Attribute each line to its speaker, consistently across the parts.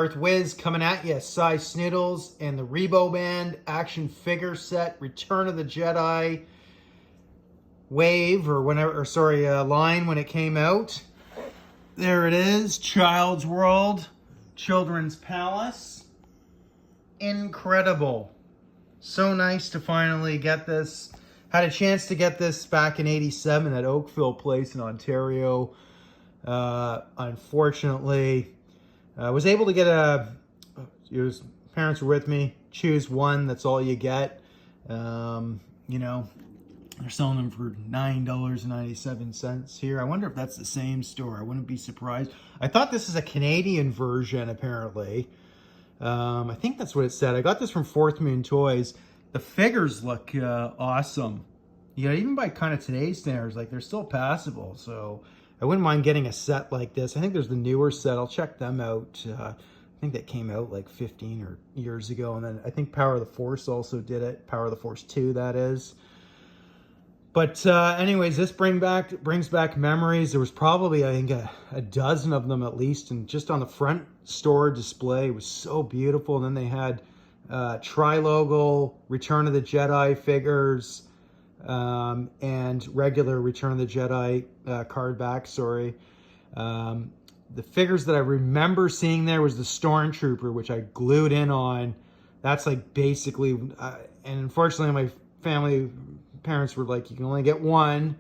Speaker 1: Darth Wiz coming at you, size Snootles and the Rebo Band action figure set, Return of the Jedi wave, or line when it came out. There it is, Child's World, Children's Palace. Incredible. So nice to finally get this. Had a chance to get this back in '87 at Oakville Place in Ontario. Unfortunately, I was able to get parents were with me, choose one, that's all you get. You know, they're selling them for $9.97 here. I wonder if that's the same store. I wouldn't be surprised. I thought this is a Canadian version, apparently. I think that's what it said. I got this from Fourth Moon Toys. The figures look awesome. You know, even by kind of today's standards, like they're still passable. So I wouldn't mind getting a set like this. I think there's the newer set. I'll check them out. I think that came out like 15 years ago. And then I think Power of the Force also did it. Power of the Force 2, that is. But anyways, this brings back memories. There was probably, I think, a dozen of them at least. And just on the front store display, it was so beautiful. And then they had tri-logo Return of the Jedi figures, and regular Return of the Jedi card back, sorry. The figures that I remember seeing there was the Stormtrooper, which I glued in on. That's like basically, and unfortunately my parents were like, you can only get one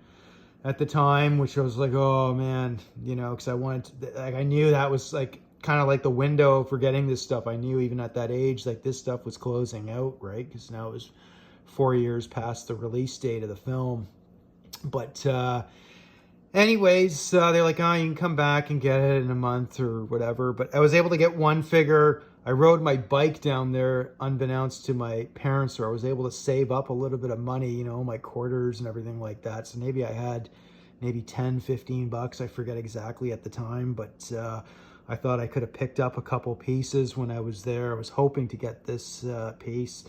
Speaker 1: at the time, which I was like, oh man, you know, because I wanted to, like, I knew that was like kind of like the window for getting this stuff. I knew even at that age, like this stuff was closing out, right? Because now it was 4 years past the release date of the film. But anyways, they're like, oh, you can come back and get it in a month or whatever. But I was able to get one figure. I rode my bike down there unbeknownst to my parents, so I was able to save up a little bit of money, you know, my quarters and everything like that. So maybe I had maybe 10, 15 bucks. I forget exactly at the time, but I thought I could have picked up a couple pieces when I was there. I was hoping to get this piece.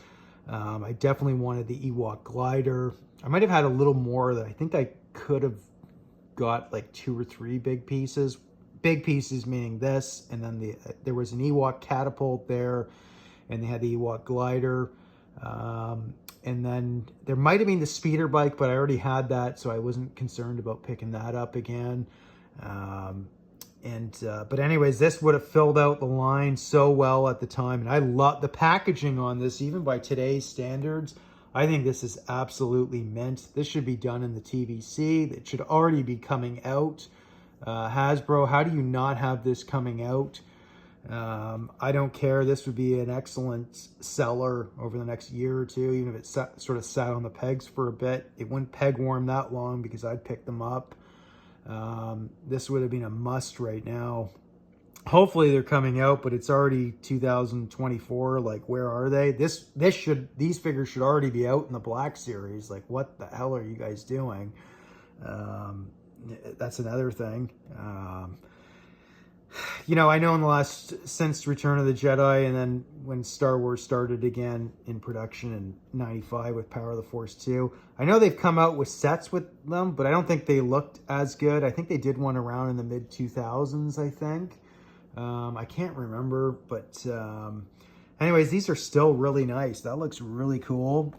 Speaker 1: I definitely wanted the Ewok glider. I might have had a little more that I think I could have got like 2 or 3 big pieces. Big pieces meaning this, and then there was an Ewok catapult there, and they had the Ewok glider. And then there might have been the speeder bike, but I already had that, so I wasn't concerned about picking that up again. But anyways, this would have filled out the line so well at the time. And I love the packaging on this, even by today's standards. I think this is absolutely mint. This should be done in the TVC. It should already be coming out. Hasbro, how do you not have this coming out? I don't care. This would be an excellent seller over the next year or two, even if it sort of sat on the pegs for a bit. It wouldn't peg warm that long because I'd pick them up. This would have been a must right now. Hopefully they're coming out, but it's already 2024. Like, where are they? These figures should already be out in the Black Series. Like, what the hell are you guys doing? That's another thing. You know, I know since Return of the Jedi, and then when Star Wars started again in production in '95 with Power of the Force 2, I know they've come out with sets with them, but I don't think they looked as good. I think they did one around in the mid-2000s, I think. I can't remember, but anyways, these are still really nice. That looks really cool.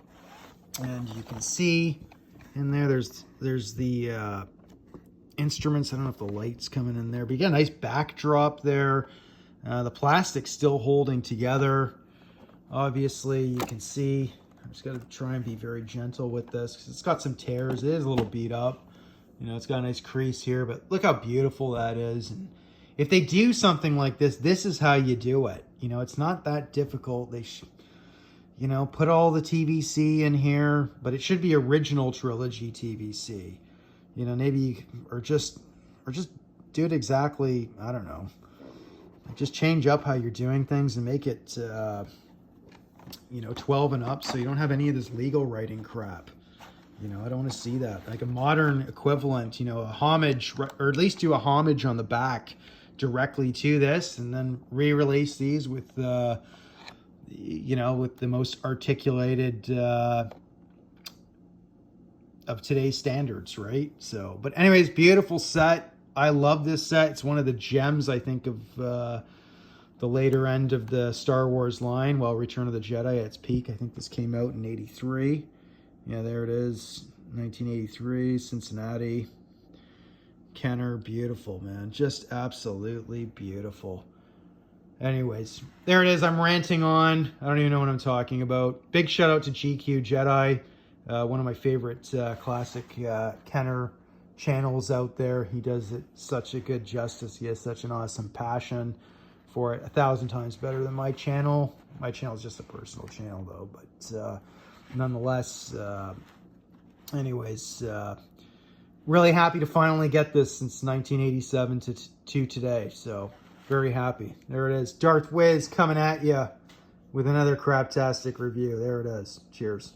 Speaker 1: And you can see in there's the instruments. I don't know if the light's coming in there, but you got a nice backdrop there. The plastic's still holding together. Obviously, you can see, I'm just got to try and be very gentle with this because it's got some tears. It is a little beat up. You know, it's got a nice crease here, but look how beautiful that is. And if they do something like this, this is how you do it. You know, it's not that difficult. They should, you know, put all the TVC in here, but it should be original trilogy TVC. You know, maybe, or just do it exactly, I don't know. Just change up how you're doing things and make it, you know, 12 and up, so you don't have any of this legal writing crap. You know, I don't want to see that. Like a modern equivalent, you know, a homage, or at least do a homage on the back directly to this, and then re-release these with, you know, with the most articulated of today's standards, right? So, but anyways, beautiful set. I love this set. It's one of the gems, I think, of the the later end of the Star Wars line. Well, Return of the Jedi at its peak. I think this came out in 83. Yeah, there it is. 1983, Cincinnati. Kenner, beautiful, man. Just absolutely beautiful. Anyways, there it is. I'm ranting on. I don't even know what I'm talking about. Big shout out to GQ Jedi, one of my favorite classic Kenner channels out there. He does it such a good justice. He has such an awesome passion for it. 1,000 times better than my channel. My channel is just a personal channel, though. But nonetheless, anyways, really happy to finally get this since 1987 to today. So very happy. There it is. Darth Wiz coming at you with another craptastic review. There it is. Cheers.